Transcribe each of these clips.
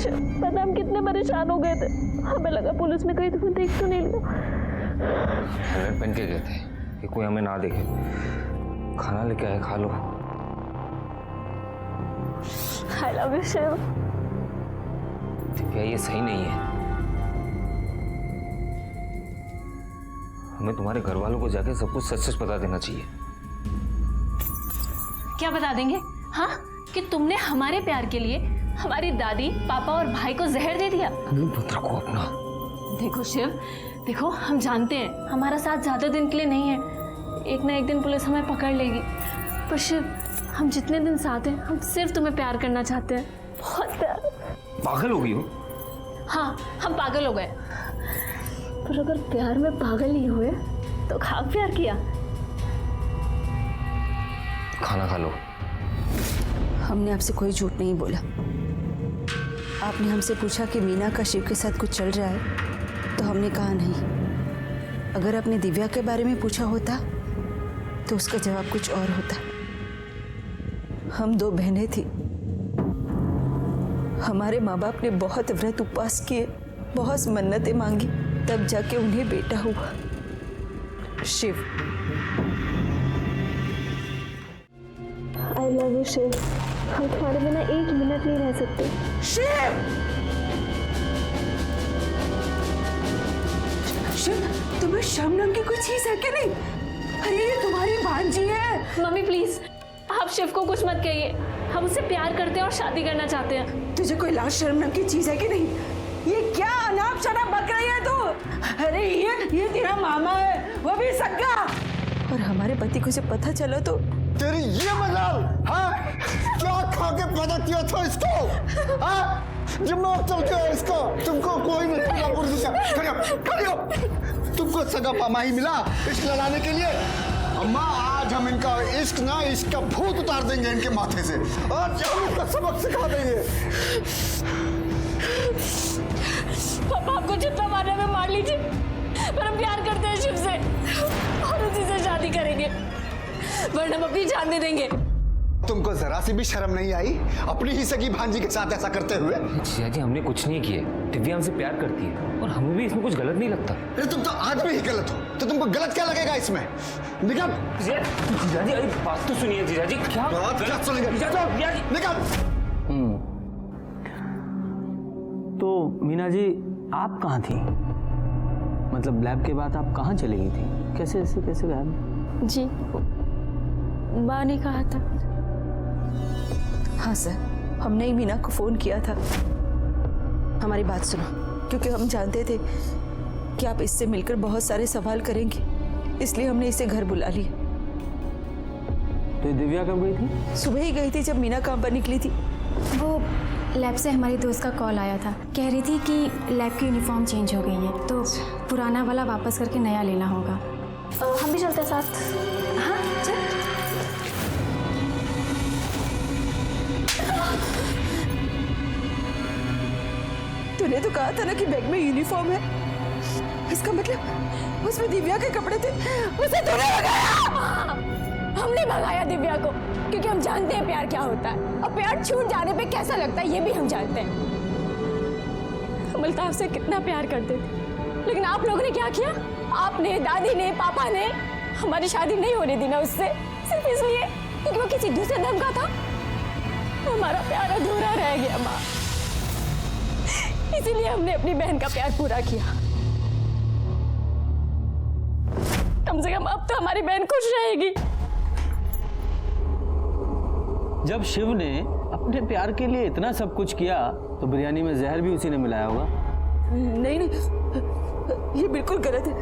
पता हम कितने परेशान हो गए थे, हमें लगा पुलिस ने कहीं तुम्हें देख तो नहीं लिया। हेलमेट पहन के गए थे कि कोई हमें ना देखे। खाना लेके आए, खा लो। I love you Shiv. Divya ये सही नहीं है। हमें तुम्हारे घर वालों को जाके सब कुछ सच सच बता देना चाहिए। क्या बता देंगे? हाँ, कि तुमने हमारे प्यार के लिए हमारी दादी, पापा और भाई को जहर दे दिया। पुत्र को अपना। देखो शिव, देखो हम जानते हैं हमारा साथ ज्यादा दिन के लिए नहीं है, एक ना एक दिन पुलिस हमें पकड़ लेगी। पर शिव, हम जितने दिन साथ हैं, हम सिर्फ तुम्हें प्यार करना चाहते हैं, बहुत प्यार। पागल हो गई हो? हाँ, हम पागल हो गए। पर अगर प्यार में पागल नहीं हुए तो खाक प्यार किया। खाना खा लो। हमने आपसे कोई झूठ नहीं बोला। आपने हमसे पूछा कि मीना का शिव के साथ कुछ चल रहा है, तो हमने कहा नहीं। अगर आपने दिव्या के बारे में पूछा होता तो उसका जवाब कुछ और होता। हम 2 बहनें थी। हमारे माँ बाप ने बहुत व्रत उपवास किए, बहुत मन्नतें मांगी, तब जाके उन्हें बेटा हुआ, Shiv. I love you Shiv. हम तुम्हारे बिना एक मिनट नहीं रह सकते। शिव! शिव, तुम्हें शर्म नाम की कोई चीज है कि नहीं? अरे ये तुम्हारी भांजी है। मम्मी प्लीज, आप शिव को कुछ मत कहिए। हम उससे प्यार करते हैं और शादी करना चाहते हैं। तुझे कोई लाज शर्म नाम की चीज है कि नहीं? ये क्या अनाप शनाप बक रही है तू? अरे ये तेरा मामा है, वो भी सक्का। और हमारे पति को जब पता चला तो तेरी ये मजाल, हाँ? क्या खा के पैदा किया था इसको? हाँ? दिमाग चल गया इसको। तुमको कोई नहीं मिला मुर्गी का। खड़ियो। तुमको सगा पामा ही मिला इश्क लड़ाने के लिए। अम्मा, आज हम इनका इश्क ना, इसका भूत उतार देंगे इनके माथे से और हम इनका सबक सिखा देंगे। पापा, आपको जितना मारने में मार लीजिए, पर हम प्यार करते हैं शिव से और उसी से शादी करेंगे, वरना हम अपनी जान दे देंगे। तुमको जरा सी भी शर्म नहीं आई अपनी ही सगी भांजी के साथ ऐसा करते हुए? जिया जी, हमने कुछ नहीं किया। दिव्या हमसे प्यार करती है और हमें भी इसमें कुछ गलत नहीं लगता। अरे तुम तो आदमी ही गलत हो, तो तुमको गलत क्या लगेगा इसमें? निकल। जीजा जी, अरे बात तो सुनिए जीजा जी। क्या बात क्या सुनेगा? निकल। तो मीना जी, आप कहाँ थी? मतलब लैब के बाद आप कहाँ चली गई थी? कैसे गायब? जी, माँ ने कहा था। हाँ सर, हमने ही मीना को फोन किया था। हमारी बात सुनो, क्योंकि हम जानते थे कि आप इससे मिलकर बहुत सारे सवाल करेंगे, इसलिए हमने इसे घर बुला लिया। तो दिव्या कब गई थी? सुबह ही गई थी जब मीना काम पर निकली थी। वो लैब से हमारी दोस्त का कॉल आया था, कह रही थी कि लैब की यूनिफॉर्म चेंज हो गई है, तो पुराना वाला वापस करके नया लेना होगा। हम भी चलते हैं साथ। हाँ चल। तूने तो कहा था ना कि बैग में यूनिफॉर्म है, इसका मतलब उसमें दिव्या के कपड़े थे, उसे तूने भगाया। हमने भगाया दिव्या को, क्योंकि हम जानते हैं प्यार क्या होता है और प्यार छूट जाने पे कैसा लगता है, ये भी हम जानते हैं। हम अल्ताफ से कितना प्यार करते थे, लेकिन आप लोगों ने क्या किया? आपने, दादी ने, पापा ने हमारी शादी नहीं होने दी ना उससे, सिर्फ इसलिए क्योंकि वो किसी दूसरे धर्म का था। हमारा प्यार अधूरा रह गया माँ, इसीलिए हमने अपनी बहन का प्यार पूरा किया। कम से कम अब तो हमारी बहन खुश रहेगी। जब शिव ने अपने प्यार के लिए इतना सब कुछ किया, तो बिरयानी में जहर भी उसी ने मिलाया होगा। नहीं, ये बिल्कुल गलत है।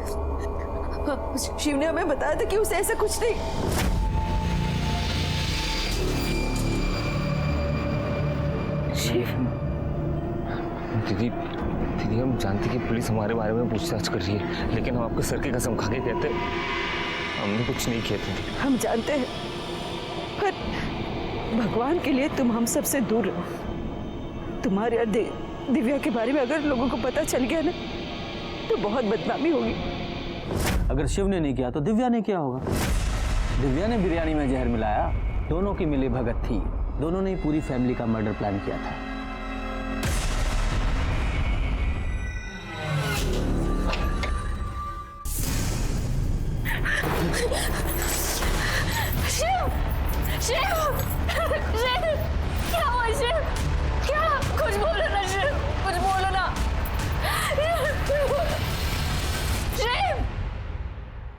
शिव ने हमें बताया था कि उसे ऐसा कुछ नहीं। शिव, दीदी, हम जानते कि पुलिस हमारे बारे में पूछताछ कर रही है, लेकिन हम आपके सर की कसम खा के कहते हमने कुछ नहीं किया था। हम जानते हैं, पर भगवान के लिए तुम हम सबसे दूर रहो। तुम्हारे और दिव्या के बारे में अगर लोगों को पता चल गया ना, तो बहुत बदनामी होगी। अगर शिव ने नहीं किया तो दिव्या ने किया होगा। दिव्या ने बिरयानी में जहर मिलाया, दोनों की मिली भगत थी, दोनों ने पूरी फैमिली का मर्डर प्लान किया था। शिव, शिव, शिव, क्या हुआ शिव? क्या? कुछ बोलो ना शिव, कुछ बोलो ना। शिव,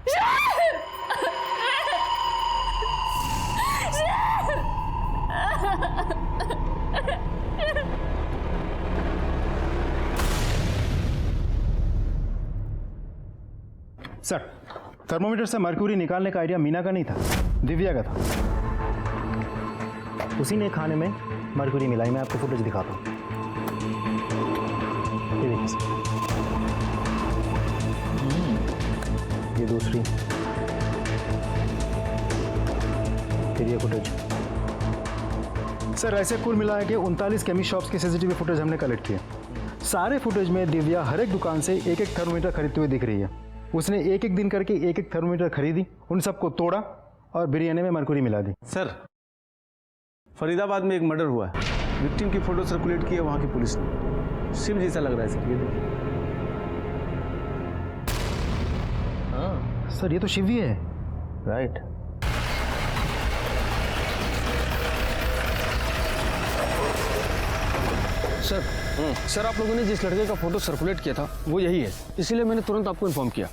शिव, सर, थर्मोमीटर से मर्क्यूरी निकालने का आइडिया मीना का नहीं था, दिव्या का था। उसी ने खाने में मर्क्यूरी मिलाई। मैं आपको फुटेज दिखाता हूँ। ये देखिए सर, ये दूसरी, फिर ये फुटेज। सर, ऐसे कुल मिला के 39 केमिस्ट शॉप्स की सीसीटीवी फुटेज हमने कलेक्ट किए। सारे फुटेज में दिव्या हर एक दुकान से एक एक थर्मोमीटर खरीदते हुए दिख रही है। उसने एक एक दिन करके एक एक थर्मोमीटर खरीदी, उन सबको तोड़ा और बिरयानी में मरकुरी मिला दी। सर, फरीदाबाद में एक मर्डर हुआ है, विक्टिम की फोटो सर्कुलेट की है वहां की पुलिस ने। शिव जैसा लग रहा है सर, ये देखिए। हाँ सर, ये तो शिव ही है। राइट। सर, सर आप लोगों ने जिस लड़के का फोटो सर्कुलेट किया था वो यही है, इसीलिए मैंने तुरंत आपको इन्फॉर्म किया।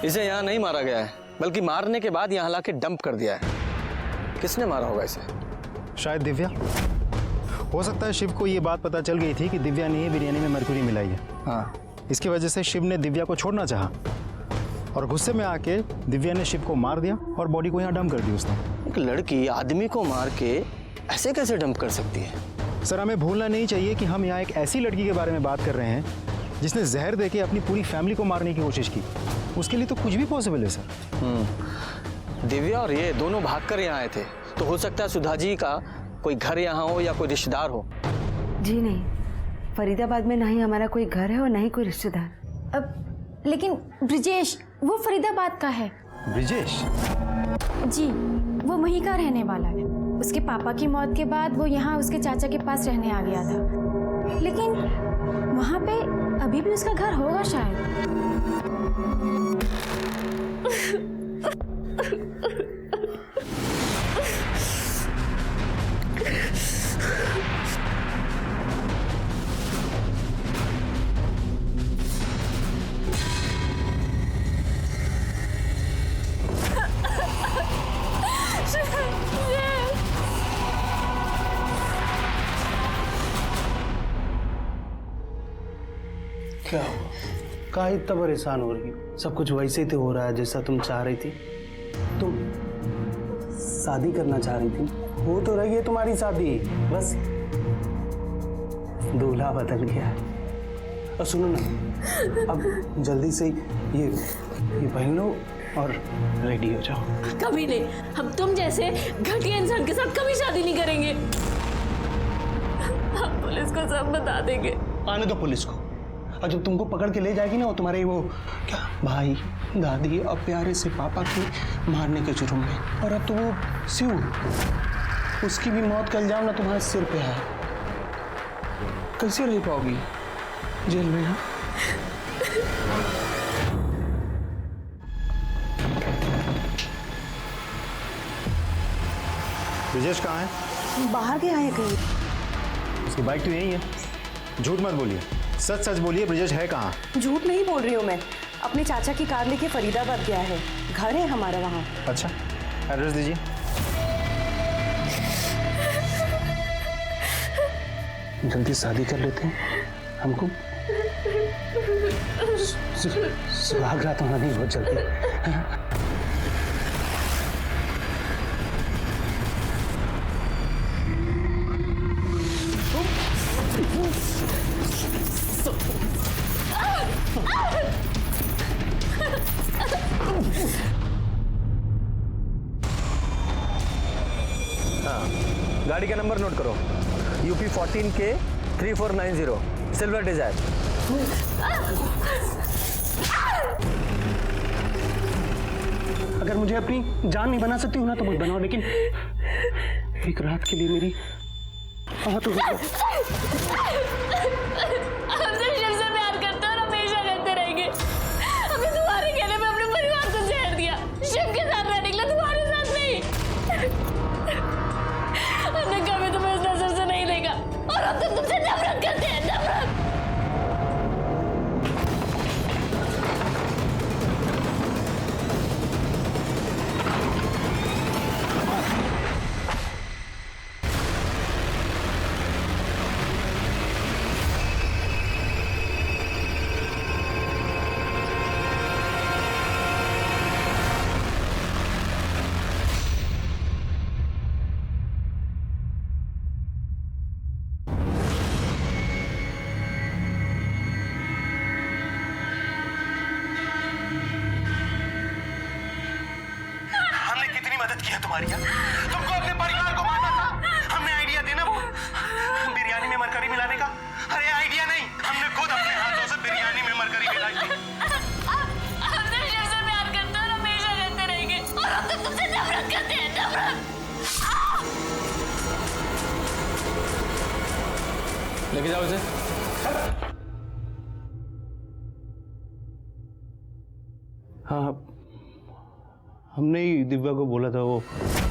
इसे यहाँ नहीं मारा गया है, बल्कि मारने के बाद यहाँ लाके डंप कर दिया है। किसने मारा होगा इसे? शायद दिव्या। हो सकता है शिव को ये बात पता चल गई थी कि दिव्या ने ही बिरयानी में मरकुरी मिलाई है। हाँ, इसकी वजह से शिव ने दिव्या को छोड़ना चाहा और गुस्से में आके दिव्या ने शिव को मार दिया और बॉडी को यहाँ डंप कर दी उसने। एक लड़की आदमी को मार के ऐसे कैसे डंप कर सकती है? सर, हमें भूलना नहीं चाहिए कि हम यहाँ एक ऐसी लड़की के बारे में बात कर रहे हैं जिसने जहर देके अपनी पूरी फैमिली को मारने की कोशिश की। उसके लिए तो कुछ भी पॉसिबल है सर। दिव्या और ये दोनों भागकर यहाँ आए थे, तो हो सकता है सुधा जी का कोई घर यहाँ हो या कोई रिश्तेदार हो। जी नहीं, फरीदाबाद में ना ही हमारा कोई घर है और ना ही कोई रिश्तेदार। अब लेकिन ब्रिजेश वो फरीदाबाद का है। ब्रिजेश? जी, वो वहीं का रहने वाला है। उसके पापा की मौत के बाद वो यहाँ उसके चाचा के पास रहने आ गया था, लेकिन वहाँ पे अभी भी उसका घर होगा शायद। क्या हुआ? काहे इतना परेशान हो रही हो? सब कुछ वैसे ही तो हो रहा है जैसा तुम चाह रही थी। तुम शादी करना चाह रही थी, हो तो रही है तुम्हारी शादी, बस दूल्हा बदल गया है। और सुनो ना, अब जल्दी से ये पहन लो और रेडी हो जाओ। कभी नहीं, हम तुम जैसे घटिया इंसान के साथ कभी शादी नहीं करेंगे। हम पुलिस को सब बता देंगे। आने दो पुलिस को, और जब तुमको पकड़ के ले जाएगी ना वो तुम्हारे वो क्या भाई दादी और प्यारे से पापा के मारने के जुर्म में, और अब तो वो शिव, उसकी भी मौत का इल्जाम ना तुम्हारे सिर पे है। कैसे रह पाओगी जेल में? हाँ, ब्रिजेश कहाँ है? बाहर गया है कहीं। उसकी बाइक तो यही है। झूठ मत बोलिए, सच सच बोलिए, ब्रिजेश है कहाँ? झूठ नहीं बोल रही हूँ मैं। अपने चाचा की कार लेके फरीदाबाद गया है, घर है हमारा वहाँ। अच्छा, एड्रेस दीजिए। जल्दी शादी कर लेते हैं, हमको सुहाग रात होना नहीं बहुत जल्दी। गाड़ी का नंबर नोट करो, UP 14K 3490 सिल्वर डिजायर। अगर मुझे अपनी जान नहीं बना सकती हो ना तो मत बनाओ, लेकिन एक रात के लिए मेरी हम सिर्फ शिव से प्यार करते हैं और हमेशा करते रहेंगे। हमने तुम्हारे कहने पे अपने परिवार को जहर दिया, शिव के साथ रहने के लिए, तुम्हारे साथ नहीं। हमने कभी तुम्हें इस नजर से नहीं देखा और अब तो तुमसे नफरत करते हैं, नफरत। मदद की है तुम्हारी। तुमको अपने परिवार को मारना था, हमने आइडिया देना वो बिरयानी में मरकरी मिलाने का। अरे आइडिया नहीं, हमने खुद अपने हाथों से बिरयानी में मरकरी मिलाई थी। हम सिर्फ शिव से प्यार करते हैं और हमेशा करते रहेंगे और अब तो तुमसे नफरत करते हैं, नफरत। लेके जाओ इसे। हाँ, हमने ही दिव्या को बोला था वो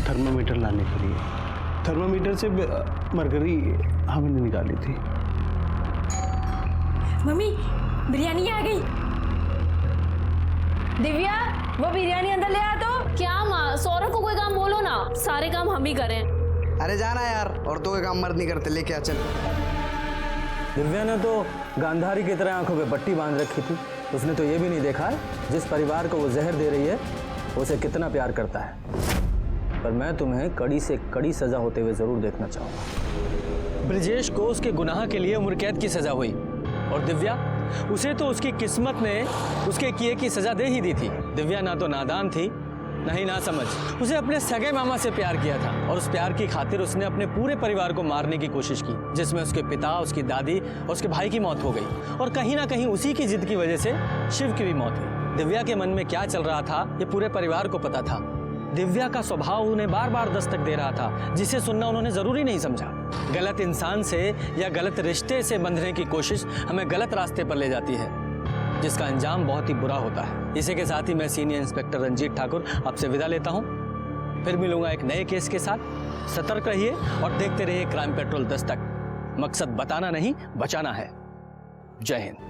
थर्मामीटर लाने के लिए। थर्मामीटर से मरकरी हमने निकाली थी। मम्मी, बिरयानी आ गई। दिव्या, वो बिरयानी अंदर ले आ तो। क्या माँ, सौरभ को कोई काम बोलो ना, सारे काम हम ही करें। अरे जाना यार, औरतों के काम मर्द नहीं करते, लेके आ चल। दिव्या ने तो गांधारी की तरह आंखों पे पट्टी बांध रखी थी। उसने तो ये भी नहीं देखा जिस परिवार को वो जहर दे रही है उसे कितना प्यार करता है। पर मैं तुम्हें कड़ी से कड़ी सजा होते हुए जरूर देखना चाहूंगा। ब्रजेश को उसके गुनाह के लिए उम्र कैद की सजा हुई और दिव्या, उसे तो उसकी किस्मत ने उसके किए की सजा दे ही दी थी। दिव्या ना तो नादान थी ना ही ना समझ। उसे अपने सगे मामा से प्यार किया था और उस प्यार की खातिर उसने अपने पूरे परिवार को मारने की कोशिश की, जिसमें उसके पिता, उसकी दादी और उसके भाई की मौत हो गई। और कहीं ना कहीं उसी की जिद की वजह से शिव की भी मौत हुई। दिव्या के मन में क्या चल रहा था ये पूरे परिवार को पता था। दिव्या का स्वभाव उन्हें बार बार दस्तक दे रहा था, जिसे सुनना उन्होंने जरूरी नहीं समझा। गलत इंसान से या गलत रिश्ते से बंधने की कोशिश हमें गलत रास्ते पर ले जाती है, जिसका अंजाम बहुत ही बुरा होता है। इसी के साथ ही मैं सीनियर इंस्पेक्टर रंजीत ठाकुर आपसे विदा लेता हूँ। फिर मिलूंगा एक नए केस के साथ। सतर्क रहिए और देखते रहिए क्राइम पेट्रोल दस्तक। मकसद बताना नहीं, बचाना है। जय हिंद।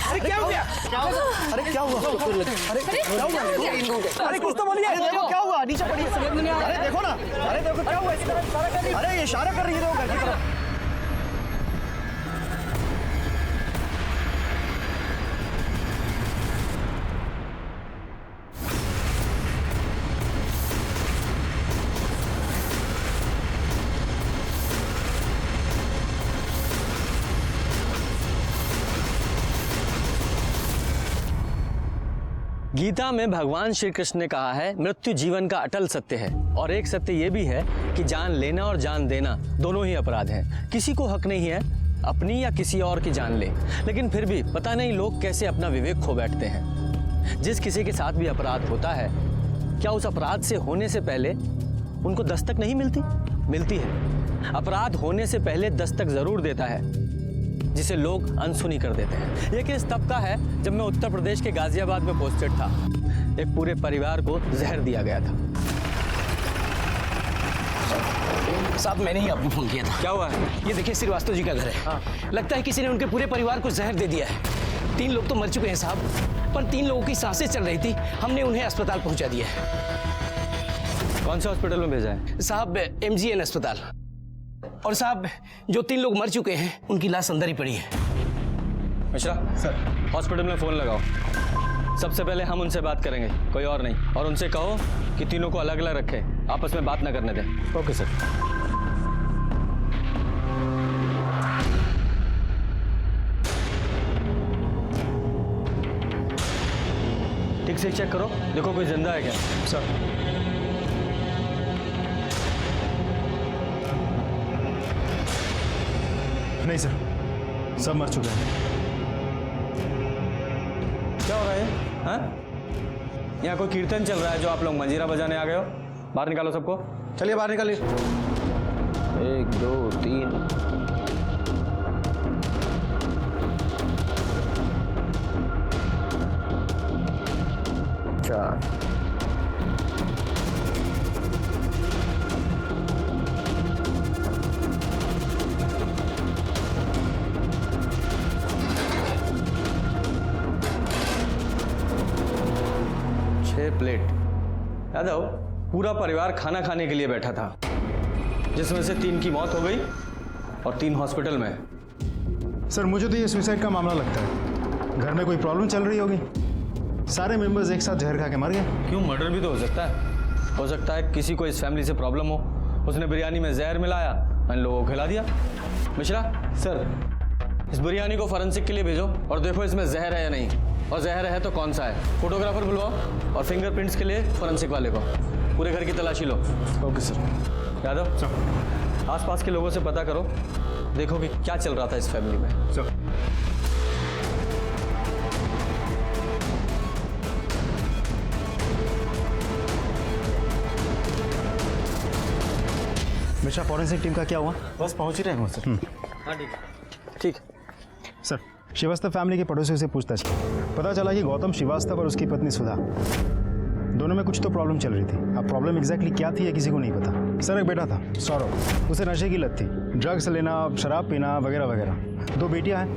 अरे क्या हो गया? अरे क्या हुआ? अरे क्या हुआ? अरे कुछ तो बोलिए। अरे देखो क्या हुआ? नीचे पड़ी। अरे देखो ना, अरे देखो क्या हुआ? अरे ये इशारा कर रही है घर की तरफ। गीता में भगवान श्री कृष्ण ने कहा है मृत्यु जीवन का अटल सत्य है। और एक सत्य ये भी है कि जान लेना और जान देना दोनों ही अपराध हैं। किसी को हक नहीं है अपनी या किसी और की जान ले, लेकिन फिर भी पता नहीं लोग कैसे अपना विवेक खो बैठते हैं। जिस किसी के साथ भी अपराध होता है, क्या उस अपराध से होने से पहले उनको दस्तक नहीं मिलती? मिलती है। अपराध होने से पहले दस्तक जरूर देता है, जिसे लोग अनसुनी कर देते हैं। ये केस तब का है जब मैं उत्तर प्रदेश के गाजियाबाद में पोस्टेड था। एक पूरे परिवार को जहर दिया गया था। साहब, मैंने ही आपको फोन किया था। क्या हुआ है? ये देखिए, श्रीवास्तव जी का घर है। हाँ। लगता है किसी ने उनके पूरे परिवार को जहर दे दिया है। 3 लोग तो मर चुके हैं साहब, पर 3 लोगों की सांसें चल रही थी। हमने उन्हें अस्पताल पहुंचा दिया है। कौन से हॉस्पिटल में भेजा है? साहब, MGN अस्पताल। और साहब, जो 3 लोग मर चुके हैं उनकी लाश अंदर ही पड़ी है। मिश्रा सर, हॉस्पिटल में फोन लगाओ। सबसे पहले हम उनसे बात करेंगे, कोई और नहीं। और उनसे कहो कि तीनों को अलग अलग रखे, आपस में बात ना करने दें। Okay sir. ठीक से चेक करो, देखो कोई जिंदा है क्या। सर नहीं सर, सब मर चुके हैं। क्या हो रहा है? हाँ? यहाँ कोई कीर्तन चल रहा है जो आप लोग मंजीरा बजाने आ गए हो? बाहर निकालो सबको, चलिए बाहर निकालिए। 1 2 3 4 6 प्लेट। यादव, पूरा परिवार खाना खाने के लिए बैठा था, जिसमें से 3 की मौत हो गई और 3 हॉस्पिटल में। सर मुझे तो ये सुसाइड का मामला लगता है। घर में कोई प्रॉब्लम चल रही होगी, सारे मेंबर्स एक साथ जहर खा के मर गए। क्यों, मर्डर भी तो हो सकता है। हो सकता है किसी को इस फैमिली से प्रॉब्लम हो, उसने बिरयानी में जहर मिलाया, इन लोगों को खिला दिया। मिश्रा सर, इस बिरयानी को फॉरेंसिक के लिए भेजो और देखो इसमें जहर है या नहीं, और जहर है तो कौन सा है। फोटोग्राफर बुलवाओ और फिंगरप्रिंट्स के लिए फॉरेंसिक वाले को। पूरे घर की तलाशी लो। Okay sir. यादव, आसपास के लोगों से पता करो, देखो कि क्या चल रहा था इस फैमिली में। सर मिश्रा, फॉरेंसिक टीम का क्या हुआ? बस पहुंच ही रहे हैं सर। हाँ ठीक। सर श्रीवास्तव फैमिली के पड़ोसियों से पूछताछ की, पता चला कि गौतम श्रीवास्तव और उसकी पत्नी सुधा दोनों में कुछ तो प्रॉब्लम चल रही थी। अब प्रॉब्लम एग्जैक्टली क्या थी ये किसी को नहीं पता। सर एक बेटा था सौरभ, उसे नशे की लत थी, ड्रग्स लेना, शराब पीना वगैरह वगैरह। 2 बेटियां हैं,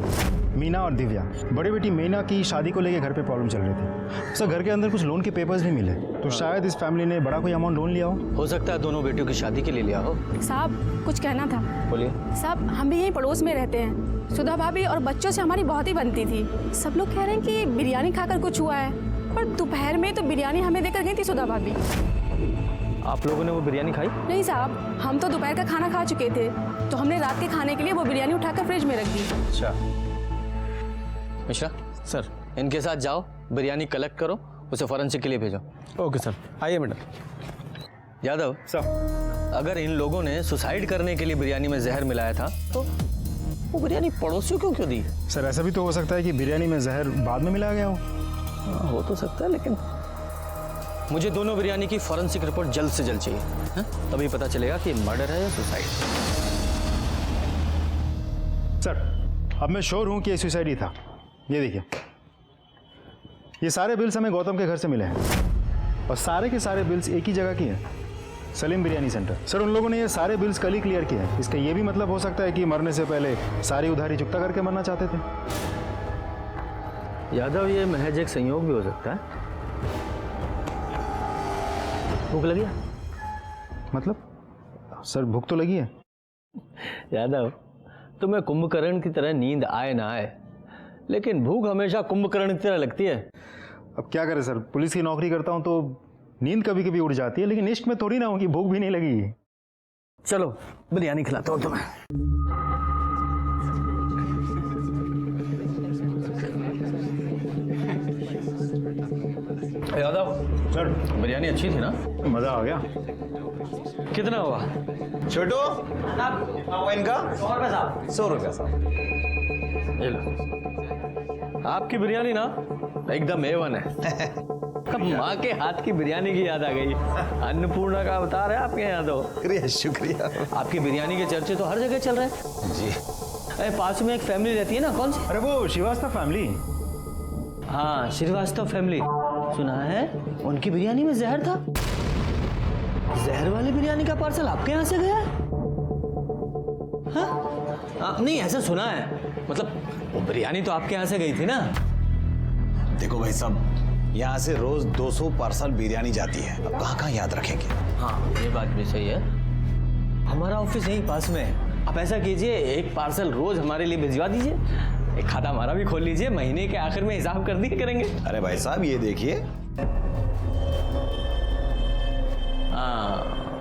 मीना और दिव्या। बड़ी बेटी मीना की शादी को लेकर घर पे प्रॉब्लम चल रही थी। सर घर के अंदर कुछ लोन के पेपर्स भी मिले, तो शायद इस फैमिली ने बड़ा कोई अमाउंट लोन लिया हो सकता है दोनों बेटियों की शादी के लिए लिया हो। साहब कुछ कहना था। बोलिए। साहब हम भी यहीं पड़ोस में रहते हैं। सुधा भाभी और बच्चों से हमारी बहुत ही बनती थी। सब लोग कह रहे हैं कि बिरयानी खाकर कुछ हुआ है, पर दोपहर में तो बिरयानी हमें देकर गई थी सुधा भाभी। आप लोगों ने वो बिरयानी खाई? नहीं साहब, हम तो दोपहर का खाना खा चुके थे, तो हमने रात के खाने के लिए वो बिरयानी उठाकर फ्रिज में रख दी। अच्छा। मिश्रा सर, इनके साथ जाओ, बिरयानी कलेक्ट करो, उसे फॉरेंसिक के लिए भेजो। ओके सर, आइए मैडम। यादव सर, अगर इन लोगों ने सुसाइड करने के लिए बिरयानी में जहर मिलाया था तो वो बिरयानी पड़ोसियों को क्यों दी? सर ऐसा भी तो हो सकता है कि बिरयानी में जहर बाद में मिलाया गया हो। हो तो सकता है, लेकिन मुझे दोनों बिरयानी की फॉरेंसिक रिपोर्ट जल्द से जल्द चाहिए, है? तभी पता चलेगा कि मर्डर है या सुसाइड। सर अब मैं श्योर हूं कि ये सुसाइड ही था। ये देखिए, ये सारे बिल्स हमें गौतम के घर से मिले हैं, और सारे के सारे बिल्स एक ही जगह की हैं, सलीम बिरयानी सेंटर। सर उन लोगों ने ये सारे बिल्स कल ही क्लियर किए हैं। इसका ये भी मतलब हो सकता है कि मरने से पहले सारी उधारी चुकता करके मरना चाहते थे। यादव, ये महज एक संयोग भी हो सकता है। भूख लगी है? मतलब सर भूख तो लगी है। यादव, तुम्हें कुंभकर्ण की तरह नींद आए ना आए, लेकिन भूख हमेशा कुंभकर्ण की तरह लगती है। अब क्या करें सर, पुलिस की नौकरी करता हूं तो नींद कभी कभी उड़ जाती है, लेकिन इश्क में थोड़ी ना होगी, भूख भी नहीं लगी। चलो बिरयानी खिलाता हूँ तुम्हें। यादव सर बिरयानी अच्छी थी ना? मजा आ गया। कितना हुआ? छोटू इनका 100 रुपये साहब। ये लो। आपकी बिरयानी ना एकदम A1 है। अब माँ के हाथ की बिरयानी की याद आ गई। अन्नपूर्णा का अवतार है आपके यहाँ तो। शुक्रिया शुक्रिया। आपकी बिरयानी के चर्चे तो हर जगह चल रहे हैं जी। अरे पास में एक फैमिली रहती है ना, कौन सी? अरे वो श्रीवास्तव फैमिली। हाँ, श्रीवास्तव फैमिली। सुना है उनकी बिरयानी में जहर था। जहर वाली बिरयानी का पार्सल आपके यहाँ से गया? हाँ? नहीं, ऐसा सुना है। मतलब वो बिरयानी तो आपके यहाँ से गई थी ना? देखो भाई साहब, यहाँ से रोज 200 पार्सल बिरयानी जाती है, अब कहाँ याद रखेंगे। हाँ ये बात भी सही है। हमारा ऑफिस यहीं पास में है। आप ऐसा कीजिए, एक पार्सल रोज हमारे लिए भिजवा दीजिए, एक खाता हमारा भी खोल लीजिए, महीने के आखिर में हिसाब कर दिया करेंगे। अरे भाई साहब ये देखिए। हाँ,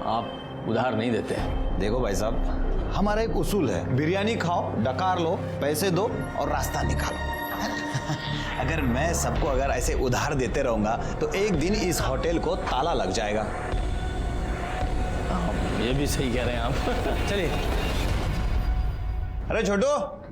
आप उधार नहीं देते हैं। देखो भाई साहब, हमारा एक उसूल है, बिरयानी खाओ, डकार लो, पैसे दो और रास्ता निकालो। अगर मैं सबको अगर ऐसे उधार देते रहूंगा तो एक दिन इस होटल को ताला लग जाएगा। ये भी सही कह रहे हैं आप। चलिए। अरे छोटू,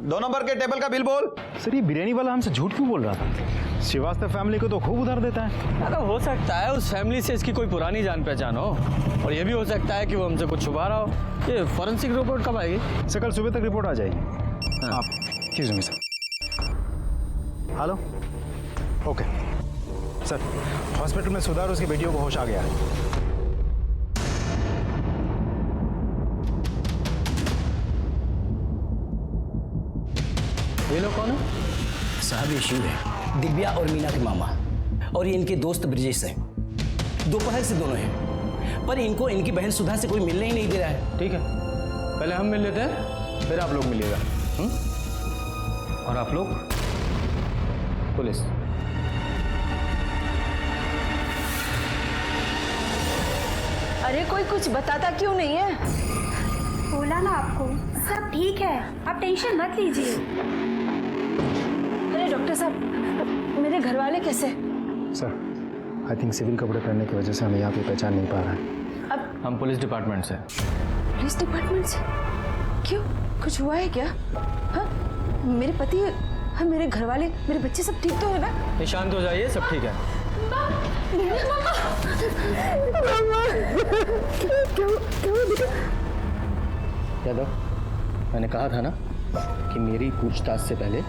2 नंबर के टेबल का बिल बोल। सर ये बिरयानी वाला हमसे झूठ क्यों बोल रहा था? श्रीवास्तव फैमिली को तो खूब उधार देता है। अरे हो सकता है उस फैमिली से इसकी कोई पुरानी जान पहचान हो, और ये भी हो सकता है कि वो हमसे कुछ छुपा रहा हो। ये फॉरेंसिक रिपोर्ट कब आएगी? सर कल सुबह तक रिपोर्ट आ जाएगी। आप excuse me sir. Hello, okay sir, hospital में सुधार, उसकी बेटियों को होश आ गया है। ये लोग कौन है? साहब ये शिव है, दिव्या और मीना के मामा, और ये इनके दोस्त ब्रिजेश हैं। दोपहर से दोनों हैं, पर इनको इनकी बहन सुधा से कोई मिलने ही नहीं दे रहा है। ठीक है, पहले हम मिल लेते हैं, फिर आप लोग मिलिएगा। और आप लोग पुलिस। अरे कोई कुछ बताता क्यों नहीं है? बोला ना आपको, सब ठीक है, आप टेंशन मत लीजिए। अरे डॉक्टर साहब, मेरे घर वाले कैसे? सर आई थिंक सिविल कपड़े पहनने की वजह से हमें यहाँ पे पहचान नहीं पा रहा है। अब हम पुलिस डिपार्टमेंट से। पुलिस डिपार्टमेंट से? क्यों, कुछ हुआ है क्या? हाँ, मेरे पति, हाँ मेरे घर वाले, मेरे बच्चे सब ठीक तो है ना? शांत हो जाइए, सब ठीक है। यादव, मैंने कहा था ना कि मेरी पूछताछ से पहले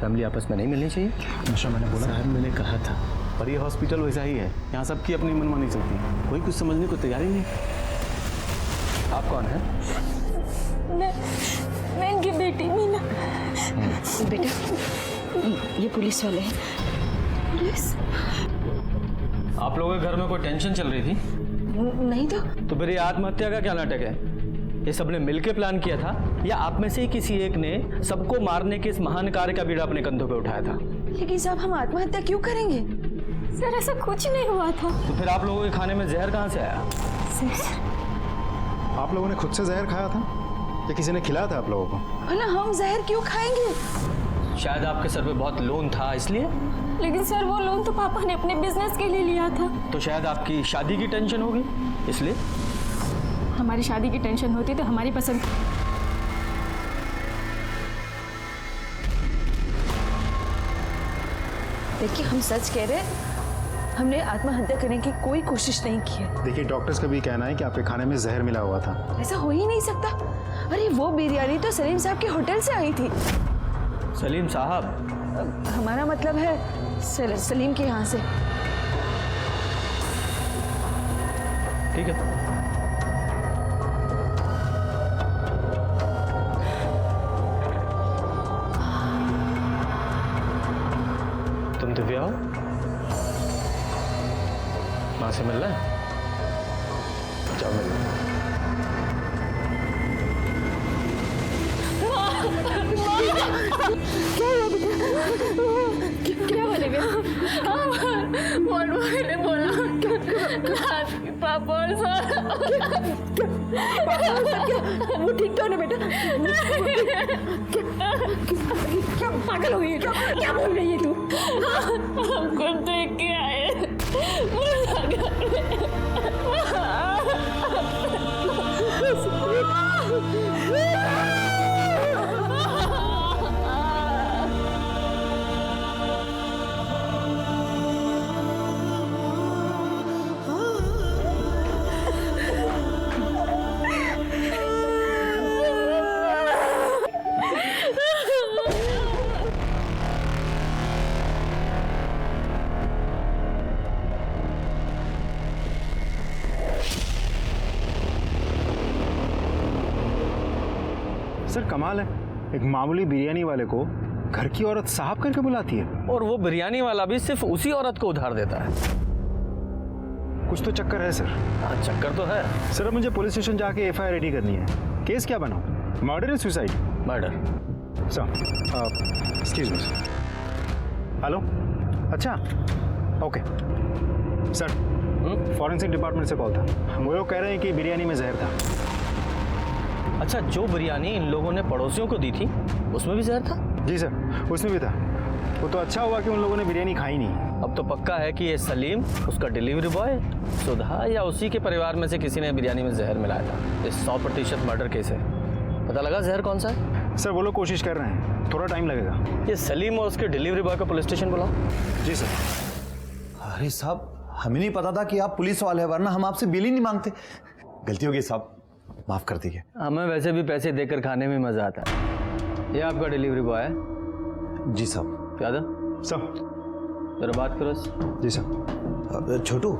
फैमिली आपस में नहीं मिलनी चाहिए। नशा मैंने बोला। साहब मैंने कहा था, पर ये हॉस्पिटल वैसा ही है, यहाँ सबकी अपनी मनमानी चलती है, कोई कुछ समझने को तैयार ही नहीं। आप कौन हैं? मैं इनकी बेटी मीना। बेटा, ये पुलिस वाले हैं। पुलिस? आप लोगों के घर में कोई टेंशन चल रही थी? नहीं तो फिर ये आत्महत्या का क्या नाटक है? ये सबने मिलकर प्लान किया था, या आप में से ही किसी एक ने सबको मारने के इस महान कार्य का बीड़ा अपने कंधों पे उठाया था? लेकिन साहब, हम आत्महत्या क्यों करेंगे? सर ऐसा कुछ नहीं हुआ था। तो फिर आप लोगों के खाने में जहर कहाँ से आया? आप लोगों ने खुद से जहर खाया था या किसी ने खिलाया था आप लोगों को? भला हम जहर क्यों खाएंगे? शायद आपके सर पे बहुत लोन था इसलिए। लेकिन सर वो लोन तो पापा ने अपने बिजनेस के लिए लिया था। तो शायद आपकी शादी की टेंशन होगी इसलिए। हमारी शादी की टेंशन होती तो हमारी पसंद। देखिए, हम सच कह रहे हैं, हमने आत्महत्या करने की कोई कोशिश नहीं की है। देखिए, डॉक्टर्स का भी कहना है कि आपके खाने में जहर मिला हुआ था। ऐसा हो ही नहीं सकता। अरे वो बिरयानी तो सलीम साहब के होटल से आई थी। सलीम साहब? हमारा मतलब है सलीम के यहाँ से। ठीक है, तुम दिव्या हो? माँ से मिलना है? जाओ मिलना। क्या बोलेंगे? मैंने बोला पापा और सारा वो ठीक तो है बेटा? क्या पागल हो गई? क्या बोल रही है तू? हमको देख के आए। सर कमाल है, एक मामूली बिरयानी वाले को घर की औरत साहब करके बुलाती है। और वो बिरयानी वाला भी सिर्फ उसी औरत को उधार देता है। कुछ तो चक्कर है सर। हाँ, चक्कर तो है सर। अब मुझे पुलिस स्टेशन जाके एफआईआर रेडी करनी है। केस क्या बनाऊं? मर्डर या suicide? Murder. Sir excuse me sir. Hello, अच्छा ओके सर, फॉरेंसिक डिपार्टमेंट से कॉल था। वो लोग कह रहे हैं कि बिरयानी में जहर था। अच्छा, जो बिरयानी इन लोगों ने पड़ोसियों को दी थी उसमें भी जहर था? जी सर, उसमें भी था। वो तो अच्छा हुआ कि उन लोगों ने बिरयानी खाई नहीं। अब तो पक्का है कि ये सलीम, उसका डिलीवरी बॉय, सुधा या उसी के परिवार में से किसी ने बिरयानी में जहर मिलाया था। ये 100% मर्डर केस है। पता लगा जहर कौन सा है? सर वो लोग कोशिश कर रहे हैं, थोड़ा टाइम लगेगा। ये सलीम और उसके डिलीवरी बॉय को पुलिस स्टेशन बुलाओ। जी सर। अरे साहब, हमें नहीं पता था कि आप पुलिस वाले हैं, वरना हम आपसे बिल ही नहीं मांगते। गलती हो गई साहब, माफ कर दीजिए। हमें वैसे भी पैसे देकर खाने में मजा आता है। ये आपका डिलीवरी बॉय है? जी साहब। याद है सर? जरा बात करो। जी सर। छोटू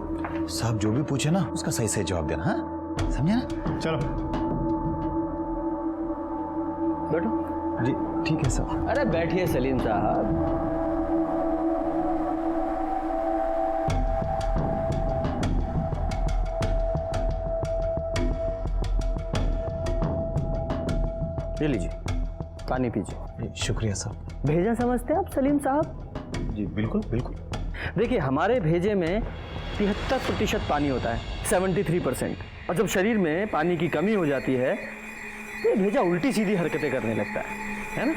साहब जो भी पूछे ना उसका सही सही जवाब देना, हाँ समझे ना? चलो बैठो। जी ठीक है साहब। अरे बैठिए सलीम साहब। ये लीजिए, पानी पीजिए। शुक्रिया साहब। भेजा समझते हैं आप सलीम साहब? जी बिल्कुल बिल्कुल। देखिए, हमारे भेजे में 73% पानी होता है, 73%। और जब शरीर में पानी की कमी हो जाती है तो ये भेजा उल्टी सीधी हरकतें करने लगता है ना?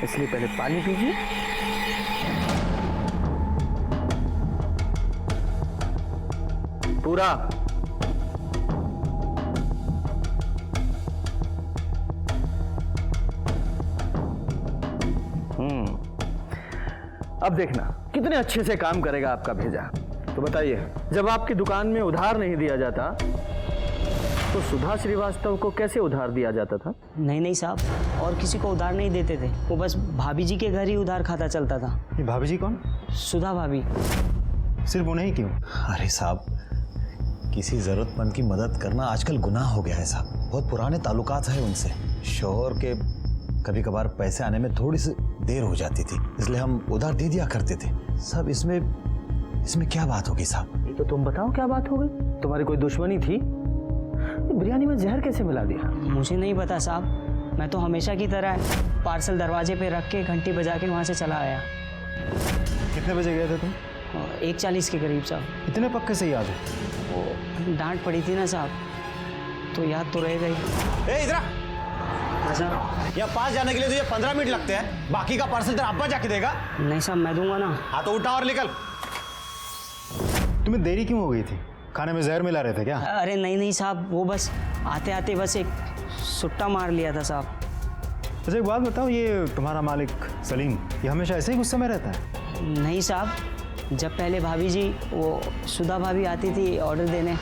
इसलिए पहले पानी पीजिए। पूरा। अब देखना कितने अच्छे से काम करेगा आपका भेजा। तो बताइए, जब आपकी दुकान में उधार नहीं दिया जाता तो सुधा श्रीवास्तव को कैसे उधार दिया जाता था? नहीं साहब, और किसी को उधार नहीं देते थे। वो बस भाभी जी के घर ही उधार खाता चलता था। ये भाभी जी कौन? सुधा भाभी। सिर्फ उन्हें ही क्यों? अरे साहब, किसी जरूरतमंद की मदद करना आजकल गुनाह हो गया है साहब। बहुत पुराने ताल्लुकात है उनसे। शोहर के कभी कभार पैसे आने में थोड़ी सी देर हो जाती थी, इसलिए हम उधार दे दिया करते थे। सब इसमें क्या बात होगी साहब? ये तो तुम बताओ क्या बात हो गई? तुम्हारी कोई दुश्मनी थी? बिरयानी में जहर कैसे मिला दिया? मुझे नहीं पता साहब, मैं तो हमेशा की तरह पार्सल दरवाजे पे रख के घंटी बजा के वहाँ से चला आया। कितने बजे गए थे तुम? 1:40 के करीब साहब। इतने पक्के से याद है? वो डांट पड़ी थी ना साहब, तो याद तो रह गई। इधर यहाँ पास जाने के लिए तुझे 15 मिनट लगते हैं, बाकी का पार्सल तेरा अब्बा जाके देगा। नहीं साहब, मैं दूंगा ना। हाँ तो उठा और निकल। तुम्हें देरी क्यों हो गई थी? खाने में जहर मिला रहे थे क्या? अरे नहीं साहब, वो बस आते आते बस एक सुट्टा मार लिया था साहब। अच्छा एक बात बताओ, ये तुम्हारा मालिक सलीम ये हमेशा ऐसे ही गुस्से में रहता है? नहीं साहब, जब पहले भाभी जी वो सुधा भाभी आती थी ऑर्डर देने,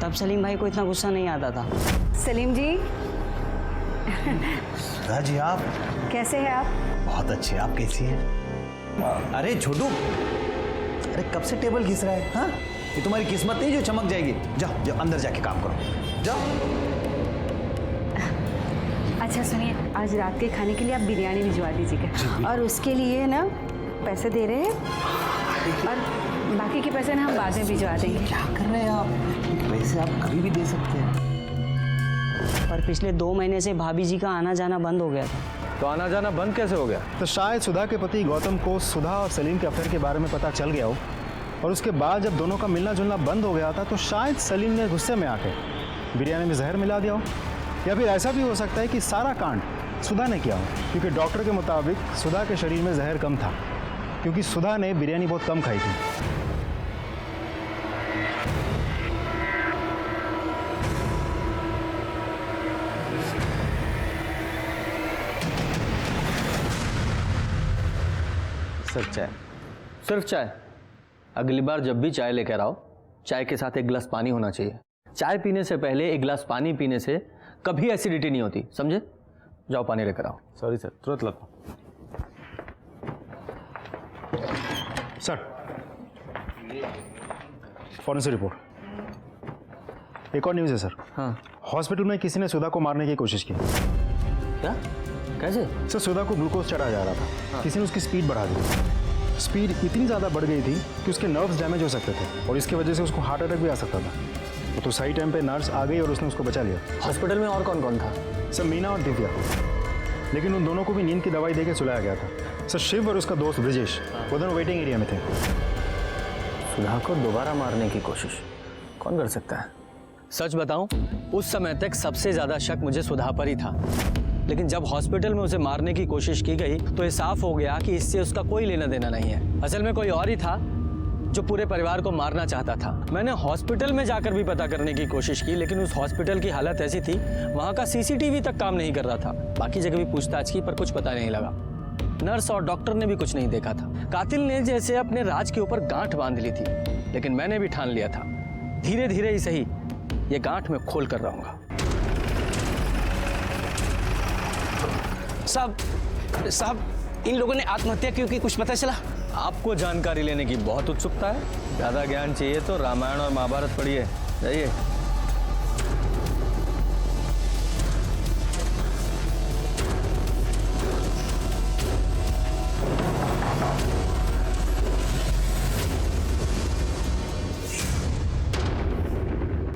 तब सलीम भाई को इतना गुस्सा नहीं आता था। सलीम जी सुधा जी आप कैसे हैं आप? बहुत अच्छे, आप कैसी हैं? अरे छोटू, अरे कब से टेबल घिस रहा है? हाँ, ये तुम्हारी किस्मत नहीं जो चमक जाएगी। जाओ जाओ अंदर जाके काम करो, जाओ। अच्छा सुनिए, आज रात के खाने के लिए आप बिरयानी भिजवा दीजिएगा, और उसके लिए ना पैसे दे रहे हैं, और बाकी के पैसे ना हम बाद में भिजवा देंगे। क्या कर रहे हैं आप? पैसे आप कभी भी दे सकते हैं। पर पिछले 2 महीने से भाभी जी का आना जाना बंद हो गया था। तो आना जाना बंद कैसे हो गया? तो शायद सुधा के पति गौतम को सुधा और सलीम के अफेयर के बारे में पता चल गया हो, और उसके बाद जब दोनों का मिलना जुलना बंद हो गया था तो शायद सलीम ने गुस्से में आके बिरयानी में जहर मिला दिया हो। या फिर ऐसा भी हो सकता है कि सारा कांड सुधा ने किया हो, क्योंकि डॉक्टर के मुताबिक सुधा के शरीर में जहर कम था, क्योंकि सुधा ने बिरयानी बहुत कम खाई थी। सिर्फ चाय? सिर्फ चाय? अगली बार जब भी चाय लेकर आओ, चाय के साथ एक गिलास पानी होना चाहिए। चाय पीने से पहले एक गिलास पानी पीने से कभी एसिडिटी नहीं होती, समझे? जाओ पानी लेकर आओ। सॉरी सर, तुरंत लगता। Sir forensic report. एक और न्यूज़ है सर। हाँ। हॉस्पिटल में किसी ने सुधा को मारने की कोशिश की। क्या? कैसे? सर सुधा को ग्लूकोज चढ़ाया जा रहा था। हाँ। किसी ने उसकी स्पीड बढ़ा दी। स्पीड इतनी ज़्यादा बढ़ गई थी कि उसके नर्व्स डैमेज हो सकते थे, और इसकी वजह से उसको हार्ट अटैक भी आ सकता था। तो सही टाइम पे नर्स आ गई और उसने उसको बचा लिया। हॉस्पिटल में और कौन कौन था? सर मीना और दिव्या, लेकिन उन दोनों को भी नींद की दवाई देके सुलाया गया था। सर शिव और उसका दोस्त ब्रिजेश वो दोनों वेटिंग एरिया में थे। सुधा को दोबारा मारने की कोशिश कौन कर सकता है? सच बताऊं, उस समय तक सबसे ज्यादा शक मुझे सुधा पर ही था। लेकिन जब हॉस्पिटल में उसे मारने की कोशिश की गई तो ये साफ हो गया कि इससे उसका कोई लेना देना नहीं है। असल में कोई और ही था जो पूरे परिवार को मारना चाहता था। मैंने हॉस्पिटल में जाकर भी पता करने की कोशिश की, लेकिन उस हॉस्पिटल की हालत ऐसी थी, वहाँ का सीसीटीवी तक काम नहीं कर रहा था। बाकी जगह भी पूछताछ की पर कुछ पता नहीं लगा। नर्स और डॉक्टर ने भी कुछ नहीं देखा था। कातिल ने जैसे अपने राज के ऊपर गांठ बांध ली थी, लेकिन मैंने भी ठान लिया था, धीरे धीरे ही सही ये गांठ में खोल कर रहूंगा। साहब इन लोगों ने आत्महत्या क्यों की, कुछ पता चला? आपको जानकारी लेने की बहुत उत्सुकता है? ज्यादा ज्ञान चाहिए तो रामायण और महाभारत पढ़िए। जाइए।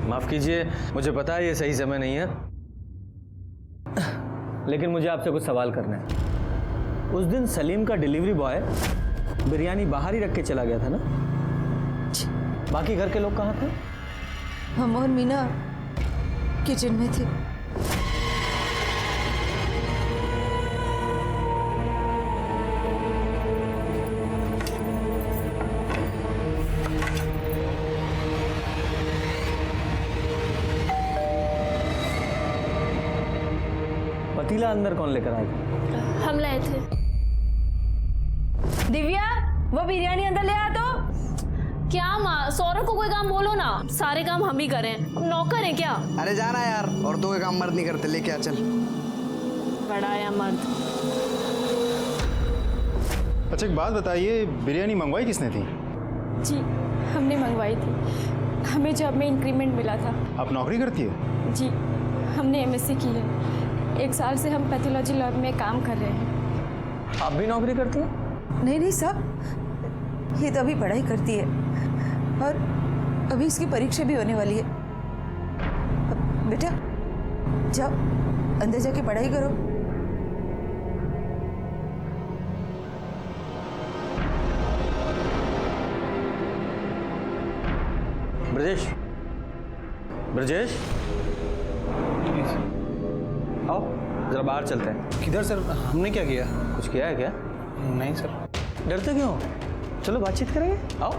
माफ कीजिए, मुझे पता है ये सही समय नहीं है, लेकिन मुझे आपसे कुछ सवाल करना है। उस दिन सलीम का डिलीवरी बॉय बिरयानी बाहर ही रख के चला गया था ना? बाकी घर के लोग कहाँ थे? हम और मीना किचन में थे। पतीला अंदर कौन लेकर आया? हम लाए थे। दिव्या, वो बिरयानी अंदर ले आ। तो क्या माँ, सौरभ को कोई काम बोलो ना, सारे काम हम ही करें, हम नौकर हैं क्या? अरे जाना यार, औरतों के काम मर्द नहीं करते, लेके आ चल। बड़ा या मर्द। अच्छा एक बात बताइए, बिरयानी मंगवाई किसने थी? जी हमने मंगवाई थी, हमें जॉब में इंक्रीमेंट मिला था। आप नौकरी करती है? जी हमने एमएससी की है, 1 साल से हम पैथोलॉजी लैब में काम कर रहे हैं। आप भी नौकरी करती हैं? नहीं साहब, ये तो अभी पढ़ाई करती है और अभी इसकी परीक्षा भी होने वाली है। बेटा जाओ अंदर जाके पढ़ाई करो। ब्रजेश, ब्रजेश आओ जरा बाहर चलते हैं। किधर सर? हमने क्या किया? कुछ किया है क्या? नहीं सर। डरते क्यों? चलो बातचीत करेंगे, आओ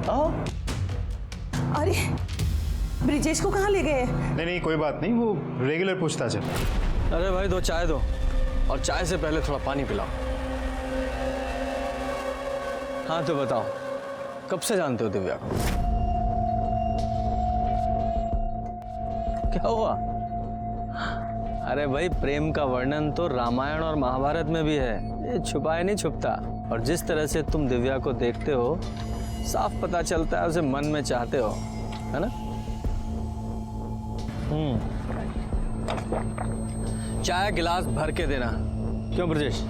आओ। अरे ब्रिजेश को कहाँ ले गए? नहीं कोई बात नहीं, वो रेगुलर पूछताछ है। अरे भाई दो चाय दो, और चाय से पहले थोड़ा पानी पिलाओ। हाँ तो बताओ, कब से जानते हो दिव्या को? क्या हुआ? अरे भाई प्रेम का वर्णन तो रामायण और महाभारत में भी है, ये छुपाए नहीं छुपता। और जिस तरह से तुम दिव्या को देखते हो, साफ पता चलता है उसे मन में चाहते हो, है ना? चाय गिलास भर के देना। क्यों ब्रजेश?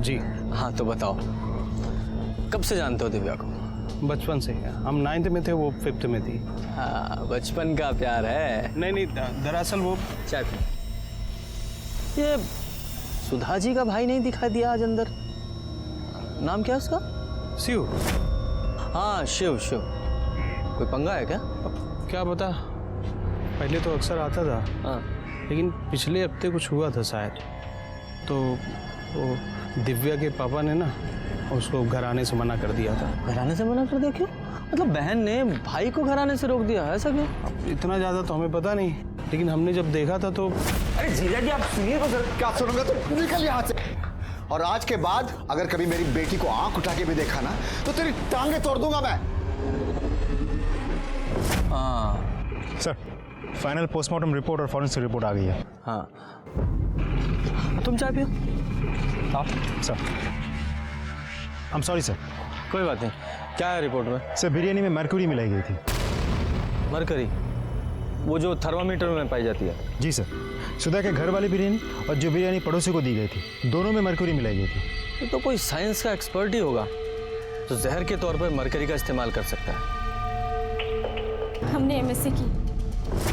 जी हाँ तो बताओ, कब से जानते हो दिव्या को? बचपन से। हम 9th में थे, वो 5th में थी। हाँ बचपन का प्यार है। नहीं दरअसल वो चाय पी। ये सुधा जी का भाई नहीं दिखाई दिया आज अंदर? नाम क्या उसका? शिव। हाँ शिव। कोई पंगा है क्या? क्या पता, पहले तो अक्सर आता था। हाँ लेकिन पिछले हफ्ते कुछ हुआ था शायद, तो वो दिव्या के पापा ने ना उसको घर आने से मना कर दिया था। घर आने से मना कर दिया? क्यों? मतलब बहन ने भाई को घर आने से रोक दिया, ऐसा क्यों? इतना ज़्यादा तो हमें पता नहीं, लेकिन हमने जब देखा था तो। अरे जीजा जी आप सुनिए तो सर। क्या सुनूंगा? तो निकल यहाँ से। और आज के बाद अगर कभी मेरी बेटी को आंख उठा के भी देखा ना, तो तेरी टांगे तोड़ दूंगा मैं। हाँ सर, फाइनल पोस्टमार्टम रिपोर्ट और फॉरेंसिक रिपोर्ट आ गई है। हाँ तुम चाय पियो। आप सर। I'm sorry sir. कोई बात नहीं। क्या है रिपोर्ट में? सर बिरयानी में मरकरी मिलाई गई थी। मरकरी? वो जो थर्मामीटर में पाई जाती है? जी सर। सुधा के घर वाली बिरयानी और जो बिरयानी पड़ोसी को दी गई थी, दोनों में मरकरी मिलाई गई थी। ये तो कोई साइंस का एक्सपर्ट ही होगा तो जहर के तौर पर मरकरी का इस्तेमाल कर सकता है। हमने एमएससी की,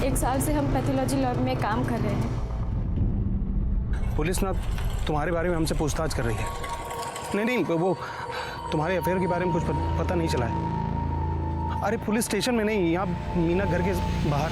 1 साल से हम पैथोलॉजी लैब में काम कर रहे हैं। पुलिस ना तुम्हारे बारे में हमसे पूछताछ कर रही है। नहीं वो तुम्हारे अफेयर के बारे में कुछ पता नहीं चला है। अरे पुलिस स्टेशन में नहीं, यहाँ मीना घर के बाहर।